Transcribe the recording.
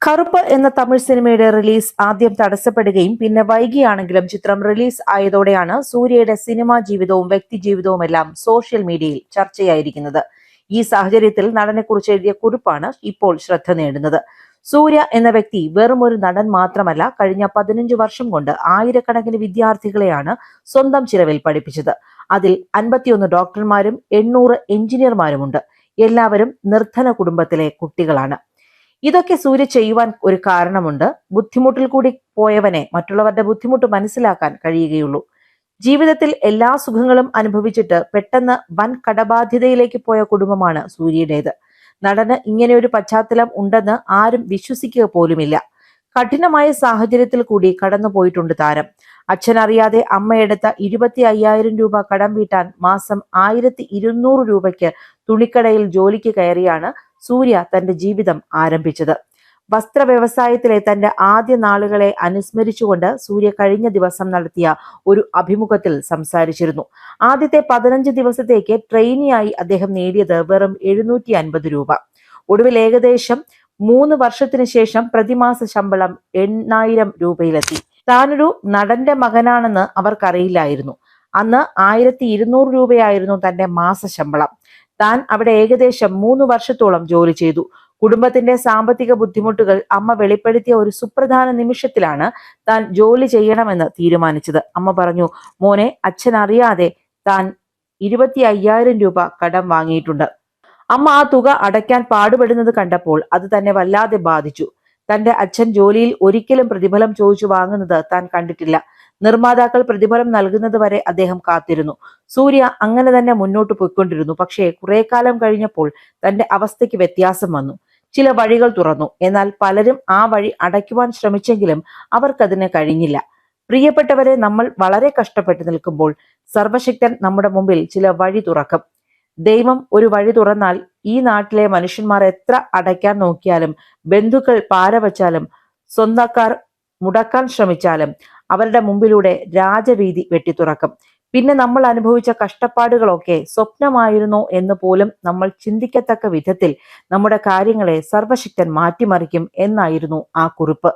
കറുപ്പ് എന്ന തമിഴ് സിനിമയുടെ റിലീസ് ആദ്യം തടസ്സപ്പെടുകയും പിന്നെ വൈകിയാണെങ്കിലും ചിത്രം റിലീസ് ആയതോടെയാണ് സൂര്യയുടെ സിനിമാ ജീവിതവും വ്യക്തിജീവിതവുമെല്ലാം സോഷ്യൽ മീഡിയയിൽ ചർച്ചയായിരിക്കുന്നത്. ഈ സാഹചര്യത്തിൽ നടനെക്കുറിച്ച് എഴുതിയ കുറിപ്പാണ് ഇപ്പോൾ ശ്രദ്ധ നേടുന്നത്. സൂര്യ എന്ന വ്യക്തി വെറും ഒരു നടൻ മാത്രമല്ല, കഴിഞ്ഞ 15 വർഷം കൊണ്ട് ആയിരക്കണക്കിന് വിദ്യാർത്ഥികളെയാണ് സ്വന്തം ചിലവിൽ പഠിപ്പിച്ചത്. അതിൽ 51 ഡോക്ടർമാരും 800 എഞ്ചിനീയർമാരുമുണ്ട്. എല്ലാവരും നിർധന കുടുംബത്തിലെ കുട്ടികളാണ്. ഇതൊക്കെ സൂര്യ ചെയ്യുവാൻ ഒരു കാരണമുണ്ട്. ബുദ്ധിമുട്ടിൽ കൂടി പോയവനെ മറ്റുള്ളവരുടെ ബുദ്ധിമുട്ട് മനസ്സിലാക്കാൻ കഴിയുകയുള്ളൂ. ജീവിതത്തിൽ എല്ലാ സുഖങ്ങളും അനുഭവിച്ചിട്ട് പെട്ടെന്ന് വൻ കടബാധ്യതയിലേക്ക് പോയ കുടുംബമാണ് സൂര്യയുടേത്. നടന് ഇങ്ങനെ ഒരു പശ്ചാത്തലം ഉണ്ടെന്ന് ആരും വിശ്വസിക്കുക പോലുമില്ല. കഠിനമായ സാഹചര്യത്തിൽ കൂടി കടന്നു പോയിട്ടുണ്ട് താരം. അച്ഛനറിയാതെ അമ്മയെടുത്ത 25,000 രൂപ കടം വീട്ടാൻ മാസം 1,200 രൂപയ്ക്ക് തുണിക്കടയിൽ ജോലിക്ക് കയറിയാണ് സൂര്യ തന്റെ ജീവിതം ആരംഭിച്ചത്. വസ്ത്ര വ്യവസായത്തിലെ തന്റെ ആദ്യ നാളുകളെ അനുസ്മരിച്ചുകൊണ്ട് സൂര്യ കഴിഞ്ഞ ദിവസം നടത്തിയ ഒരു അഭിമുഖത്തിൽ സംസാരിച്ചിരുന്നു. ആദ്യത്തെ 15 ദിവസത്തേക്ക് ട്രെയിനിയായി അദ്ദേഹം നേടിയത് വെറും 750 രൂപ. ഒടുവിൽ ഏകദേശം 3 വർഷത്തിന് ശേഷം പ്രതിമാസ ശമ്പളം 8,000 രൂപയിലെത്തി. താനൊരു നടന്റെ മകനാണെന്ന് അവർക്കറിയില്ലായിരുന്നു. അന്ന് 1,200 രൂപയായിരുന്നു തന്റെ മാസ ശമ്പളം. താൻ അവിടെ ഏകദേശം 3 വർഷത്തോളം ജോലി ചെയ്തു. കുടുംബത്തിന്റെ സാമ്പത്തിക ബുദ്ധിമുട്ടുകൾ അമ്മ വെളിപ്പെടുത്തിയ ഒരു സുപ്രധാന നിമിഷത്തിലാണ് താൻ ജോലി ചെയ്യണമെന്ന് തീരുമാനിച്ചത്. അമ്മ പറഞ്ഞു, മോനെ, അച്ഛൻ അറിയാതെ താൻ 25,000 രൂപ കടം വാങ്ങിയിട്ടുണ്ട്. അമ്മ ആ തുക അടയ്ക്കാൻ പാടുപെടുന്നത് കണ്ടപ്പോൾ അത് തന്നെ വല്ലാതെ ബാധിച്ചു. തന്റെ അച്ഛൻ ജോലിയിൽ ഒരിക്കലും പ്രതിഫലം ചോദിച്ചു വാങ്ങുന്നത് താൻ കണ്ടിട്ടില്ല. നിർമ്മാതാക്കൾ പ്രതിഫലം നൽകുന്നത് വരെ അദ്ദേഹം കാത്തിരുന്നു. സൂര്യ അങ്ങനെ തന്നെ മുന്നോട്ട് പോയിക്കൊണ്ടിരുന്നു. പക്ഷേ കുറെ കാലം കഴിഞ്ഞപ്പോൾ തന്റെ അവസ്ഥയ്ക്ക് വ്യത്യാസം വന്നു. ചില വഴികൾ തുറന്നു. എന്നാൽ പലരും ആ വഴി അടയ്ക്കുവാൻ ശ്രമിച്ചെങ്കിലും അവർക്കതിന് കഴിഞ്ഞില്ല. പ്രിയപ്പെട്ടവരെ, നമ്മൾ വളരെ കഷ്ടപ്പെട്ട് നിൽക്കുമ്പോൾ സർവശക്തൻ നമ്മുടെ മുമ്പിൽ ചില വഴി തുറക്കും. ദൈവം ഒരു വഴി തുറന്നാൽ ഈ നാട്ടിലെ മനുഷ്യന്മാർ എത്ര അടയ്ക്കാൻ നോക്കിയാലും, ബന്ധുക്കൾ പാരവച്ചാലും, സ്വന്തക്കാർ മുടക്കാൻ ശ്രമിച്ചാലും അവരുടെ മുമ്പിലൂടെ രാജവീതി വെട്ടിത്തുറക്കും. പിന്നെ നമ്മൾ അനുഭവിച്ച കഷ്ടപ്പാടുകളൊക്കെ സ്വപ്നമായിരുന്നോ എന്ന് പോലും നമ്മൾ ചിന്തിക്കത്തക്ക വിധത്തിൽ നമ്മുടെ കാര്യങ്ങളെ സർവശക്തൻ മാറ്റിമറിക്കും എന്നായിരുന്നു ആ കുറിപ്പ്.